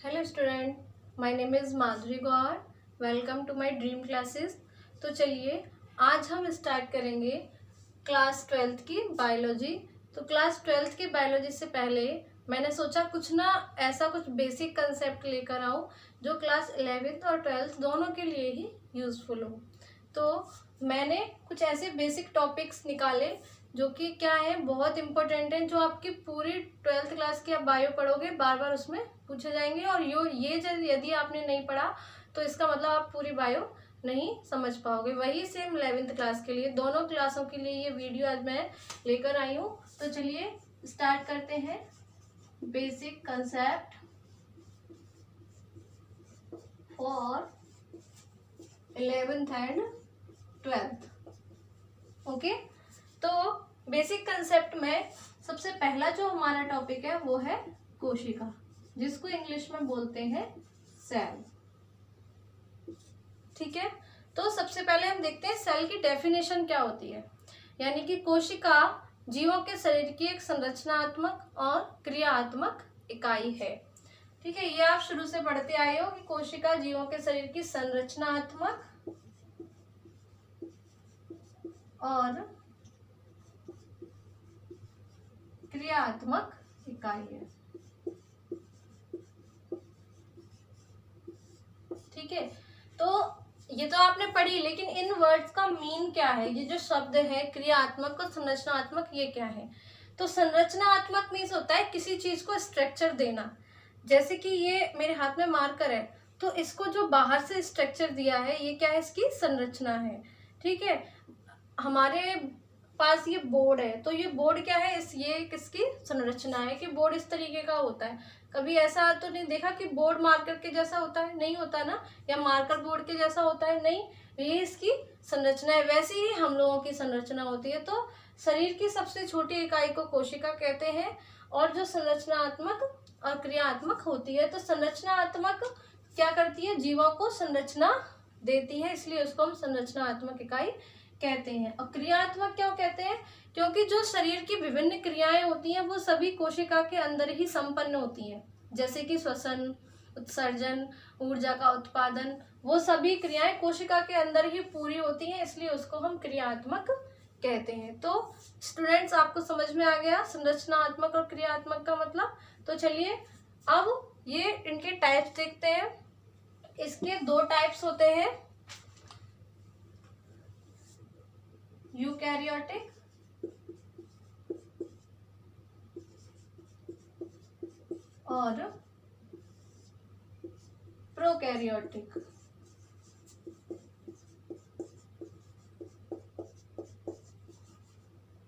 Hello student, my name is Madhuri Gaur. Welcome to my dream classes. तो चलिए आज हम स्टार्ट करेंगे क्लास 12th की बायोलॉजी। तो क्लास 12th की बायोलॉजी से पहले मैंने सोचा कुछ बेसिक कंसेप्ट लेकर आऊँ जो क्लास 11th और 12th दोनों के लिए ही यूज़फुल हो। तो मैंने कुछ ऐसे बेसिक टॉपिक्स निकाले जो कि क्या है, बहुत इंपॉर्टेंट है, जो आपकी पूरी 12th क्लास की आप बायो पढ़ोगे बार बार उसमें पूछे जाएंगे। और यदि आपने नहीं पढ़ा तो इसका मतलब आप पूरी बायो नहीं समझ पाओगे। वही सेम 11th क्लास के लिए, दोनों क्लासों के लिए ये वीडियो आज मैं लेकर आई हूँ। तो चलिए स्टार्ट करते हैं। Basic concept for 11th and 12th। Okay, तो बेसिक कंसेप्ट में सबसे पहला जो हमारा टॉपिक है वो है कोशिका, जिसको इंग्लिश में बोलते हैं सेल। ठीक है, तो सबसे पहले हम देखते हैं सेल की डेफिनेशन क्या होती है। यानी कि कोशिका जीवों के शरीर की एक संरचनात्मक और क्रियात्मक इकाई है। ठीक है, ये आप शुरू से पढ़ते आए हो कि कोशिका जीवों के शरीर की संरचनात्मक और क्रियात्मक इकाई है। ठीक है, तो ये तो आपने पढ़ी, लेकिन इन वर्ड्स का मीन क्या है? ये जो शब्द है क्रियात्मक और संरचनात्मक, ये क्या है? तो संरचनात्मक मीन्स होता है किसी चीज को स्ट्रक्चर देना। जैसे कि ये मेरे हाथ में मार्कर है, तो इसको जो बाहर से स्ट्रक्चर दिया है ये क्या है? इसकी संरचना है। ठीक है, हमारे पास ये बोर्ड है, तो ये बोर्ड क्या है? ये किसकी संरचना है कि बोर्ड इस तरीके का होता है। कभी ऐसा तो नहीं देखा कि बोर्ड मार्कर के जैसा होता है, नहीं होता ना, या मार्कर बोर्ड के जैसा होता है, नहीं, ये इसकी संरचना है। वैसे ही हम लोगों की संरचना होती है। तो शरीर की सबसे छोटी इकाई को कोशिका कहते हैं, और जो संरचनात्मक और क्रियात्मक होती है, तो संरचनात्मक क्या करती है? जीवों को संरचना देती है, इसलिए उसको हम संरचनात्मक इकाई कहते हैं। और क्रियात्मक क्यों कहते हैं? क्योंकि जो शरीर की विभिन्न क्रियाएं होती हैं वो सभी कोशिका के अंदर ही संपन्न होती हैं। जैसे कि श्वसन, उत्सर्जन, ऊर्जा का उत्पादन, वो सभी क्रियाएं कोशिका के अंदर ही पूरी होती हैं, इसलिए उसको हम क्रियात्मक कहते हैं। तो स्टूडेंट्स, आपको समझ में आ गया संरचनात्मक और क्रियात्मक का मतलब? तो चलिए अब ये इनके टाइप्स देखते हैं। इसके दो टाइप्स होते हैं, यूकैरियोटिक और प्रोकैरियोटिक।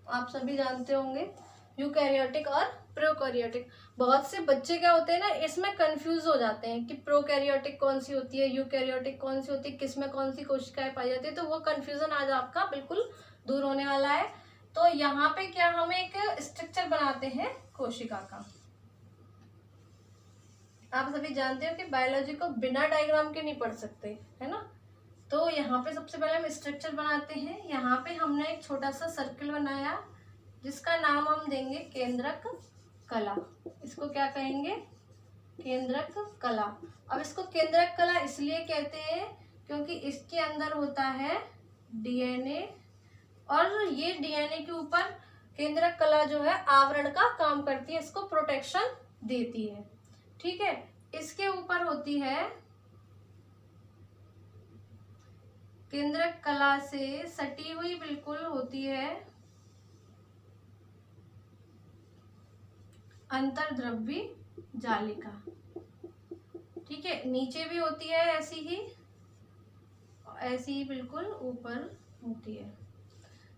आप सभी जानते होंगे यूकैरियोटिक और प्रोकैरियोटिक। बहुत से बच्चे क्या होते हैं ना, इसमें कंफ्यूज हो जाते हैं कि प्रोकैरियोटिक कौन सी होती है, यूकैरियोटिक कौन सी होती है, किसमें कौन सी कोशिकाएं पाई जाती है। तो वो कंफ्यूजन आज आपका बिल्कुल दूर होने वाला है। तो यहाँ पे क्या हम एक स्ट्रक्चर बनाते हैं कोशिका का। आप सभी जानते हो कि बायोलॉजी को बिना डायग्राम के नहीं पढ़ सकते, है ना। तो यहाँ पे सबसे पहले हम स्ट्रक्चर बनाते हैं। यहाँ पे हमने एक छोटा सा सर्कल बनाया जिसका नाम हम देंगे केंद्रक कला। इसको क्या कहेंगे? केंद्रक कला। अब इसको केंद्रक कला इसलिए कहते हैं क्योंकि इसके अंदर होता है डीएनए, और ये डीएनए के ऊपर केंद्रक कला जो है आवरण का काम करती है, इसको प्रोटेक्शन देती है। ठीक है, इसके ऊपर होती है केंद्रक कला से सटी हुई बिल्कुल होती है अंतर्द्रव्यी जालिका। ठीक है, नीचे भी होती है ऐसी ही बिल्कुल ऊपर होती है।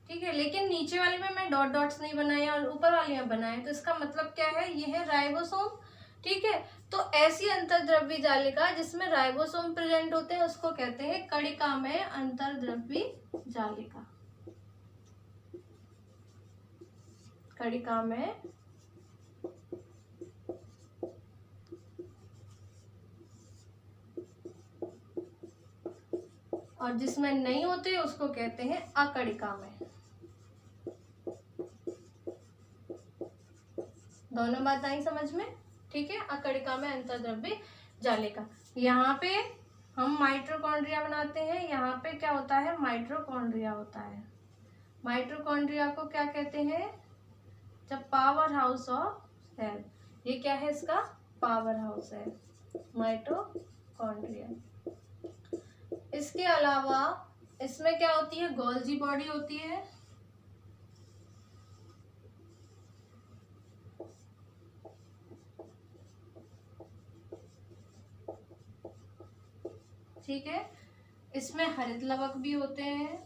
ठीक है, लेकिन नीचे वाली में मैं डॉट डॉट्स नहीं बनाए और ऊपर वाली में बनाए, तो इसका मतलब क्या है? ये है राइबोसोम। ठीक है, तो ऐसी अंतर्द्रव्यी जालिका जिसमें राइबोसोम प्रेजेंट होते हैं उसको कहते हैं कणिका में अंतर्द्रव्यी जालिका। कणिका में और जिसमें नहीं होते उसको कहते हैं अकणिका में। दोनों बात आई समझ में? ठीक है, अकणिका में अंतर्द्रव्यी जालिका। यहाँ पे हम माइटोकॉन्ड्रिया बनाते हैं, यहाँ पे क्या होता है, माइटोकॉन्ड्रिया होता है। माइटोकॉन्ड्रिया को क्या कहते हैं, जब पावर हाउस ऑफ सेल। ये क्या है, इसका पावर हाउस है माइटोकॉन्ड्रिया। इसके अलावा इसमें क्या होती है, गोल्जी बॉडी होती है। ठीक है, इसमें हरित लवक भी होते हैं।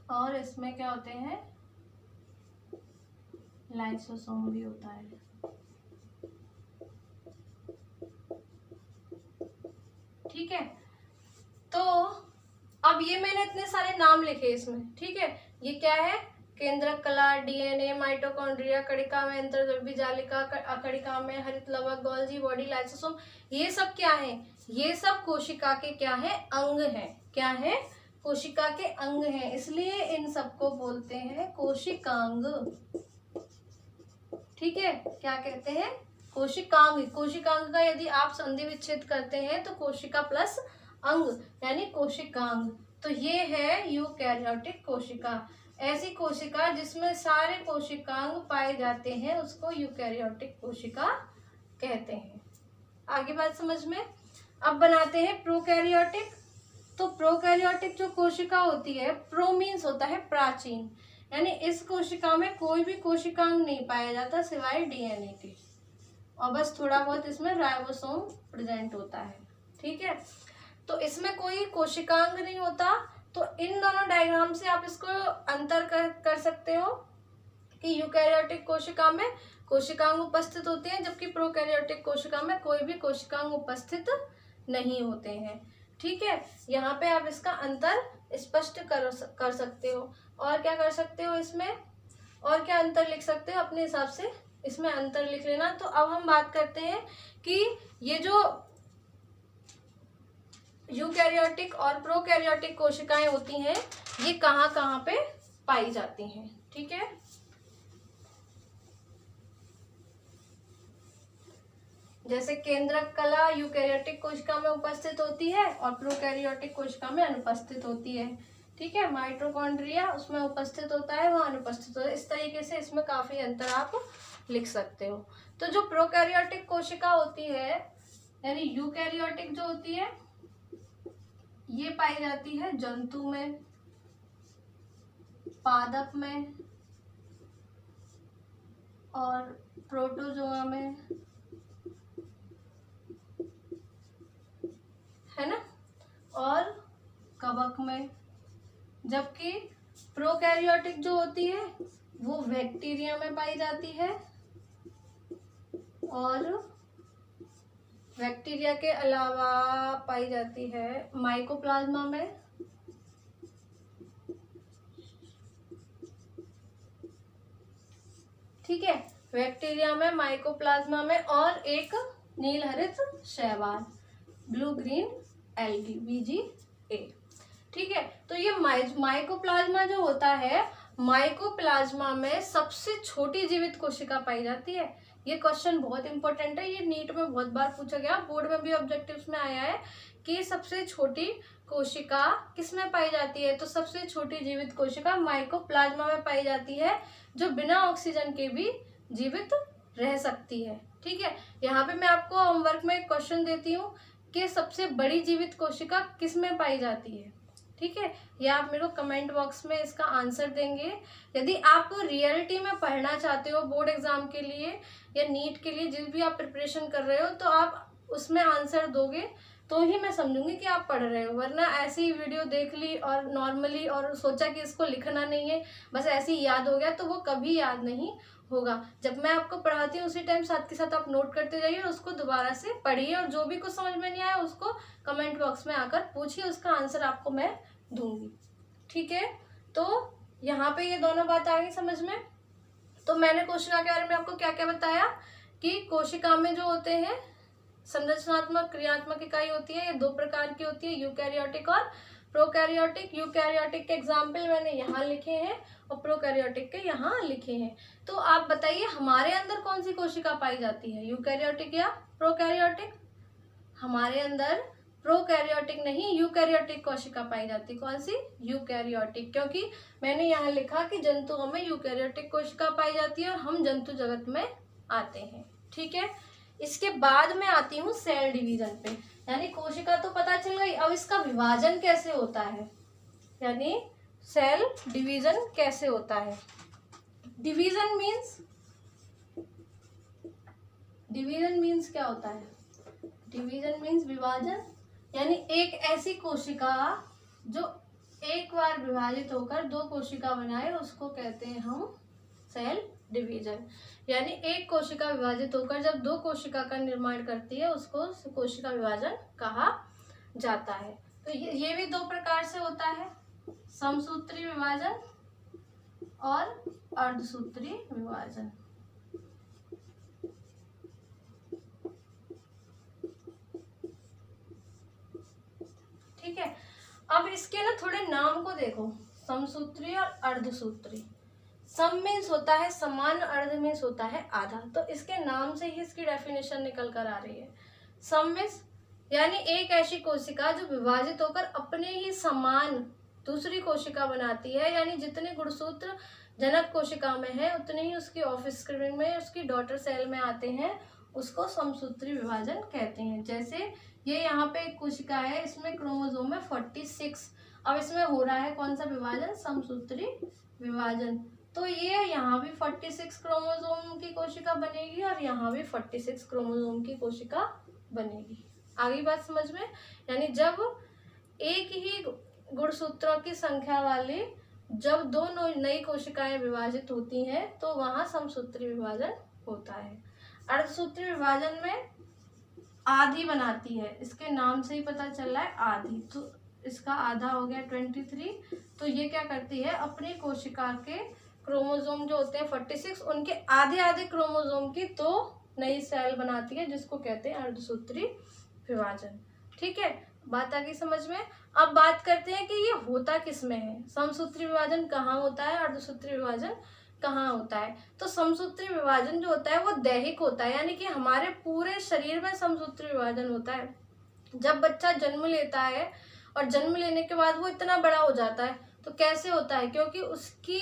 और इसमें क्या होते हैं, लाइसोसोम भी होता है। ठीक है, तो अब ये मैंने इतने सारे नाम लिखे इसमें। ठीक है, ये क्या है, केंद्रक कला, डीएनए, माइटोकॉन्ड्रिया, कणिका में अंतर्द्रव्य जालिका, अकणिका में हरित लवक, गोल्जी बॉडी, लाइसोसोम, ये सब क्या है, ये सब कोशिका के क्या है, अंग है। क्या है, कोशिका के अंग हैं, इसलिए इन सबको बोलते हैं कोशिकांग। ठीक है, क्या कहते हैं, कोशिकांग। कोशिकांग का यदि आप संधि विच्छेद करते हैं तो कोशिका प्लस अंग यानी कोशिकांग। तो ये है यूकैरियोटिक कोशिका। ऐसी कोशिका जिसमें सारे कोशिकांग पाए जाते हैं उसको यूकैरियोटिक कोशिका कहते हैं। आगे बात समझ में। अब बनाते हैं प्रोकैरियोटिक। तो प्रोकैरियोटिक जो कोशिका होती है, प्रो मीन्स होता है प्राचीन, यानी इस कोशिका में कोई भी कोशिकांग नहीं पाया जाता सिवाय डीएनए के, और बस थोड़ा बहुत इसमें राइबोसोम प्रेजेंट होता है। ठीक है, तो इसमें कोई कोशिकांग नहीं होता। तो इन दोनों डायग्राम से आप इसको अंतर कर सकते हो कि यूकैरियोटिक कोशिका में कोशिकांग उपस्थित होते हैं, जबकि प्रोकैरियोटिक कोशिका में कोई भी कोशिकांग उपस्थित नहीं होते हैं। ठीक है, यहाँ पे आप इसका अंतर स्पष्ट कर सकते हो। और क्या कर सकते हो इसमें, और क्या अंतर लिख सकते हो अपने हिसाब से, इसमें अंतर लिख लेना। तो अब हम बात करते हैं कि ये जो यूकैरियोटिक और प्रोकैरियोटिक कोशिकाएं होती हैं ये कहाँ कहाँ पे पाई जाती हैं। ठीक है, जैसे केंद्रक कला यूकैरियोटिक कोशिका में उपस्थित होती है और प्रोकैरियोटिक कोशिका में अनुपस्थित होती है। ठीक है, माइटोकॉन्ड्रिया उसमें उपस्थित होता है, वहाँ अनुपस्थित होता है। इस तरीके से इसमें काफी अंतर आप लिख सकते हो। तो जो प्रोकैरियोटिक कोशिका होती है यानी यूकैरियोटिक जो होती है ये पाई जाती है जंतु में, पादप में और प्रोटोजोआ में, है ना, और कवक में। जबकि प्रोकैरियोटिक जो होती है वो बैक्टीरिया में पाई जाती है और बैक्टीरिया के अलावा पाई जाती है माइकोप्लाज्मा में, ठीक है, बैक्टीरिया में, माइकोप्लाज्मा में, और एक नीलहरित शैवाल, ब्लू ग्रीन एल्गी, BGA। ठीक है, तो ये माइकोप्लाज्मा जो होता है, माइकोप्लाज्मा में सबसे छोटी जीवित कोशिका पाई जाती है। ये क्वेश्चन बहुत इंपॉर्टेंट है, ये नीट में बहुत बार पूछा गया, बोर्ड में भी ऑब्जेक्टिव्स में आया है कि सबसे छोटी कोशिका किस में पाई जाती है। तो सबसे छोटी जीवित कोशिका माइकोप्लाज्मा में पाई जाती है, जो बिना ऑक्सीजन के भी जीवित रह सकती है। ठीक है, यहाँ पे मैं आपको होमवर्क में एक क्वेश्चन देती हूँ कि सबसे बड़ी जीवित कोशिका किस में पाई जाती है। ठीक है, या आप मेरे को कमेंट बॉक्स में इसका आंसर देंगे। यदि आप रियलिटी में पढ़ना चाहते हो बोर्ड एग्जाम के लिए या नीट के लिए, जिस भी आप प्रिपरेशन कर रहे हो, तो आप उसमें आंसर दोगे तो ही मैं समझूंगी कि आप पढ़ रहे हो। वरना ऐसी ही वीडियो देख ली और नॉर्मली और सोचा कि इसको लिखना नहीं है, बस ऐसे ही याद हो गया, तो वो कभी याद नहीं होगा। जब मैं आपको पढ़ाती हूँ उसी टाइम साथ के साथ आप नोट करते जाइए और उसको दोबारा से पढ़िए, और जो भी कुछ समझ में नहीं आया उसको कमेंट बॉक्स में आकर पूछिए, उसका आंसर आपको मैं दूंगी। ठीक है, तो यहाँ पे ये दोनों बात आ गई समझ में। तो मैंने कोशिका के बारे में आपको क्या क्या बताया कि कोशिका में जो होते हैं संरचनात्मक क्रियात्मक इकाई होती है, ये दो प्रकार की होती है, यूकैरियोटिक और प्रोकैरियोटिक। यूकैरियोटिक के एग्जाम्पल मैंने यहाँ लिखे हैं और प्रोकैरियोटिक के यहाँ लिखे हैं। तो आप बताइए हमारे अंदर कौन सी कोशिका पाई जाती है, यूकैरियोटिक या प्रोकैरियोटिक? हमारे अंदर प्रोकैरियोटिक नहीं, यूकैरियोटिक कोशिका पाई जाती है। कौन सी? यूकैरियोटिक, क्योंकि मैंने यहाँ लिखा कि जंतुओं में यूकैरियोटिक कोशिका पाई जाती है और हम जंतु जगत में आते हैं। ठीक है, इसके बाद मैं आती हूँ सेल डिवीजन पे। यानी कोशिका तो पता चल गई, अब इसका विभाजन कैसे होता है, यानी सेल डिवीजन कैसे होता है। डिवीजन मीन्स क्या होता है? डिवीजन मीन्स विभाजन, यानी एक ऐसी कोशिका जो एक बार विभाजित होकर दो कोशिका बनाए उसको कहते हैं हम सेल डिवीजन। यानी एक कोशिका विभाजित होकर जब दो कोशिका का निर्माण करती है उसको कोशिका विभाजन कहा जाता है। तो ये भी दो प्रकार से होता है, समसूत्री विभाजन और अर्धसूत्री विभाजन। ठीक है, अब इसके ना थोड़े नाम को देखो, समसूत्री और अर्धसूत्री। सम मीन्स होता है समान, अर्ध मीन्स होता है आधा। तो इसके नाम से ही इसकी डेफिनेशन निकल कर आ रही है। सम मीन्स यानी एक ऐसी कोशिका जो विभाजित होकर अपने ही समान दूसरी कोशिका बनाती है, यानी जितने गुणसूत्र जनक कोशिका में है उतने ही उसकी ऑफस्प्रिंग में, उसकी डॉटर सेल में आते हैं, उसको समसूत्री विभाजन कहते हैं। जैसे ये यहाँ पे एक कोशिका है, इसमें क्रोमोसोम है 46, अब इसमें हो रहा है कौन सा विभाजन? समसूत्री विभाजन। तो ये यहाँ भी 46 क्रोमोसोम की कोशिका बनेगी और यहाँ भी 46 क्रोमोसोम की कोशिका बनेगी। आगे बात समझ में? यानी जब एक ही गुणसूत्रों की संख्या वाली जब दो नई कोशिकाएं विभाजित होती हैं तो वहां समसूत्री विभाजन होता है। अर्धसूत्री विभाजन में आधी बनाती है, इसके नाम से ही पता चल रहा है आधी। तो इसका आधा हो गया 23। तो ये क्या करती है, अपनी कोशिका के क्रोमोसोम जो होते हैं 46, उनके आधे आधे क्रोमोसोम की तो नई सेल बनाती है, जिसको कहते हैं अर्धसूत्री विभाजन। ठीक है, बात आ गई समझ में? अब बात करते हैं कि ये होता किस में है, समसूत्री विभाजन कहाँ होता है, अर्धसूत्री विभाजन कहाँ होता है। तो समसूत्री विभाजन जो होता है वो दैहिक होता है, यानी कि हमारे पूरे शरीर में समसूत्री विभाजन होता है। जब बच्चा जन्म लेता है और जन्म लेने के बाद वो इतना बड़ा हो जाता है, तो कैसे होता है? क्योंकि उसकी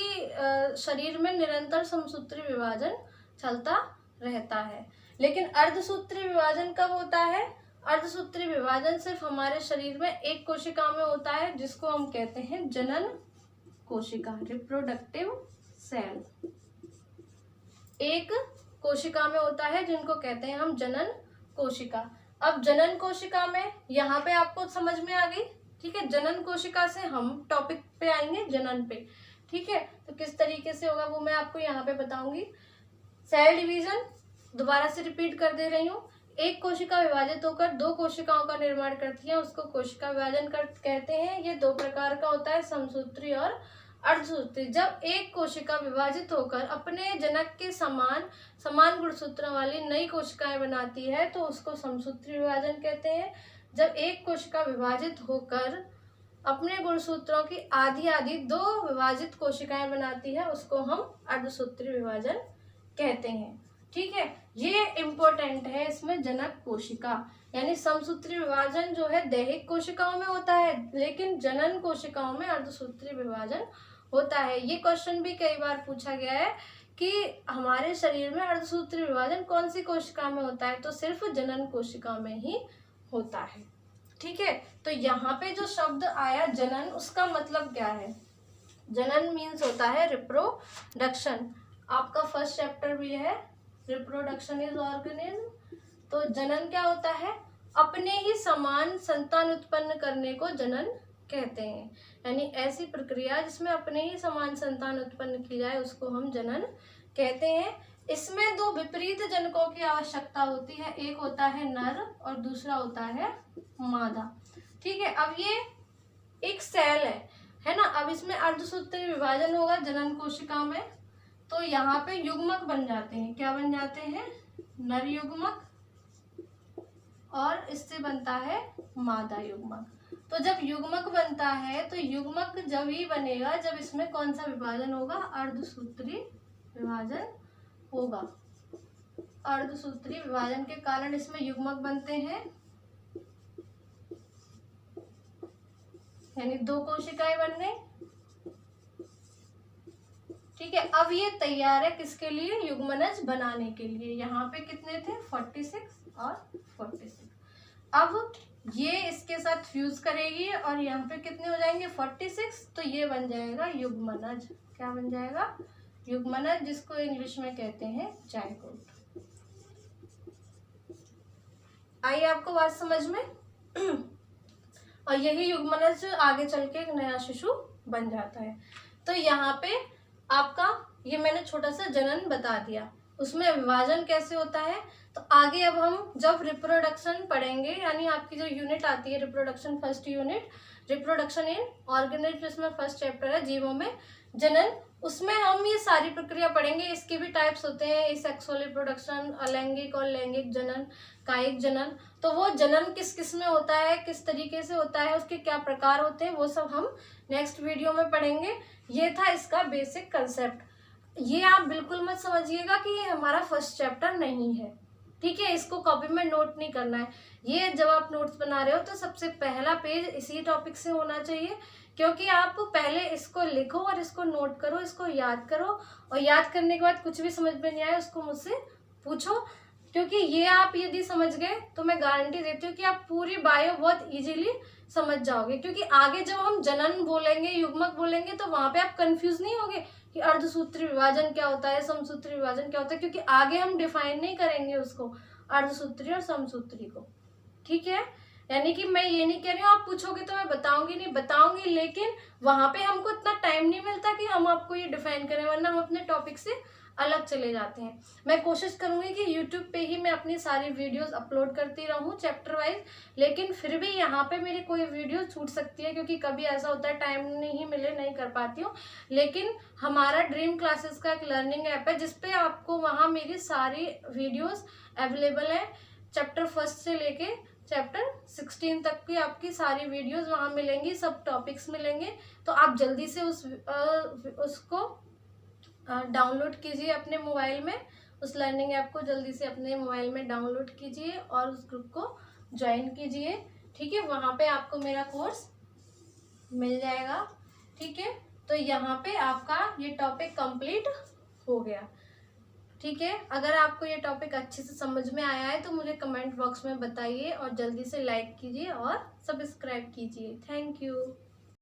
शरीर में निरंतर समसूत्री विभाजन चलता रहता है। लेकिन अर्धसूत्री विभाजन कब होता है? अर्धसूत्री विभाजन सिर्फ हमारे शरीर में एक कोशिका में होता है, जिसको हम कहते हैं जनन कोशिका, रिप्रोडक्टिव सेल। एक कोशिका में होता है जिनको कहते हैं हम जनन कोशिका। अब जनन कोशिका में यहाँ पे आपको समझ में आ गई। ठीक है, जनन कोशिका से हम टॉपिक पे आएंगे, जनन पे। ठीक है, तो किस तरीके से होगा वो मैं आपको यहाँ पे बताऊंगी। सेल डिवीजन दोबारा से रिपीट कर दे रही हूँ। एक कोशिका विभाजित होकर दो कोशिकाओं का निर्माण करती है, उसको कोशिका विभाजन कहते हैं। ये दो प्रकार का होता है, समसूत्री और अर्धसूत्री। जब एक कोशिका विभाजित होकर अपने जनक के समान गुणसूत्रों वाली नई कोशिकाएं बनाती है तो उसको समसूत्री विभाजन कहते हैं। जब एक कोशिका विभाजित होकर अपने गुणसूत्रों की आधी आधी दो विभाजित कोशिकाएं बनाती है उसको हम अर्धसूत्री विभाजन कहते हैं। ठीक है, ये इम्पोर्टेंट है इसमें जनक कोशिका, यानी समसूत्री विभाजन जो है दैहिक कोशिकाओं में होता है, लेकिन जनन कोशिकाओं में अर्धसूत्री विभाजन होता है। ये क्वेश्चन भी कई बार पूछा गया है कि हमारे शरीर में अर्धसूत्री विभाजन कौन सी कोशिका में होता है, तो सिर्फ जनन कोशिका में ही होता है। ठीक है, तो यहाँ पे जो शब्द आया जनन, उसका मतलब क्या है? जनन मीन्स होता है रिप्रोडक्शन। आपका फर्स्ट चैप्टर भी है रिप्रोडक्शन इज ऑर्गेनिज्म। तो जनन क्या होता है? अपने ही समान संतान उत्पन्न करने को जनन कहते हैं। यानी ऐसी प्रक्रिया जिसमें अपने ही समान संतान उत्पन्न की जाए उसको हम जनन कहते हैं। इसमें दो विपरीत जनकों की आवश्यकता होती है, एक होता है नर और दूसरा होता है मादा। ठीक है, अब ये एक सेल है ना। अब इसमें अर्धसूत्री विभाजन होगा जनन कोशिका में, तो यहाँ पे युग्मक बन जाते हैं। क्या बन जाते हैं? नर युग्मक और इससे बनता है मादा युग्मक। तो जब युग्मक बनता है तो युग्मक जब ही बनेगा जब इसमें कौन सा विभाजन होगा, अर्धसूत्री विभाजन होगा। अर्धसूत्री विभाजन के कारण इसमें युग्मक बनते हैं, यानी 2 कोशिकाएं बन गई। ठीक है, अब ये तैयार है किसके लिए, युग्मनज बनाने के लिए। यहाँ पे कितने थे, 46 और 46। अब ये इसके साथ फ्यूज करेगी और यहाँ पे कितने हो जाएंगे, 46। तो ये बन जाएगा युग्मनज। क्या बन जाएगा, युग्मनज, जिसको इंग्लिश में कहते हैं जायगोट। आई आपको बात समझ में? और यही युग्मनज आगे चल के एक नया शिशु बन जाता है। तो यहाँ पे आपका ये मैंने छोटा सा जनन बता दिया, उसमें विभाजन कैसे होता है। तो आगे अब हम जब रिप्रोडक्शन पढ़ेंगे, यानी आपकी जो यूनिट आती है reproduction, first unit reproduction in organism, जिसमें फर्स्ट चैप्टर है जीवों में जनन, उसमें हम ये सारी प्रक्रिया पढ़ेंगे। इसके भी टाइप्स होते हैं, एसेक्सुअल रिप्रोडक्शन, अलैंगिक और लैंगिक जनन, कायिक जनन। तो वो जनन किस किस में होता है, किस तरीके से होता है, उसके क्या प्रकार होते हैं, वो सब हम नेक्स्ट वीडियो में पढ़ेंगे। ये था इसका बेसिक कंसेप्ट। ये आप बिल्कुल मत समझिएगा कि ये हमारा फर्स्ट चैप्टर नहीं है, ठीक है। इसको कॉपी में नोट नहीं करना है। ये जब आप नोट्स बना रहे हो तो सबसे पहला पेज इसी टॉपिक से होना चाहिए, क्योंकि आप पहले इसको लिखो और इसको नोट करो, इसको याद करो, और याद करने के बाद कुछ भी समझ में नहीं आए उसको मुझसे पूछो, क्योंकि ये आप यदि समझ गए तो मैं गारंटी देती हूँ कि आप पूरी बायो बहुत इजीली समझ जाओगे। क्योंकि आगे जब हम जनन बोलेंगे, युग्मक बोलेंगे, तो वहां पे आप कंफ्यूज नहीं होगे कि अर्धसूत्री विभाजन क्या होता है, समसूत्री विभाजन क्या होता है, क्योंकि आगे हम डिफाइन नहीं करेंगे उसको, अर्धसूत्री और समसूत्री को, ठीक है। यानी कि मैं ये नहीं कह रही हूँ आप पूछोगे तो मैं बताऊंगी नहीं, बताऊंगी, लेकिन वहां पे हमको इतना टाइम नहीं मिलता कि हम आपको ये डिफाइन करें, वरना हम अपने टॉपिक से अलग चले जाते हैं। मैं कोशिश करूंगी कि YouTube पे ही मैं अपनी सारी वीडियोस अपलोड करती रहूं चैप्टर वाइज, लेकिन फिर भी यहाँ पे मेरी कोई वीडियो छूट सकती है, क्योंकि कभी ऐसा होता है टाइम नहीं मिले, नहीं कर पाती हूँ। लेकिन हमारा ड्रीम क्लासेस का एक लर्निंग ऐप है जिसपे आपको वहाँ मेरी सारी वीडियोस अवेलेबल है, चैप्टर 1 से लेके चैप्टर 16 तक की आपकी सारी वीडियोस वहाँ मिलेंगी, सब टॉपिक्स मिलेंगे। तो आप जल्दी से उसको डाउनलोड कीजिए अपने मोबाइल में, उस लर्निंग ऐप को जल्दी से अपने मोबाइल में डाउनलोड कीजिए और उस ग्रुप को ज्वाइन कीजिए, ठीक है। वहाँ पे आपको मेरा कोर्स मिल जाएगा, ठीक है। तो यहाँ पे आपका ये टॉपिक कंप्लीट हो गया, ठीक है। अगर आपको ये टॉपिक अच्छे से समझ में आया है तो मुझे कमेंट बॉक्स में बताइए, और जल्दी से लाइक कीजिए और सब्सक्राइब कीजिए। Thank you.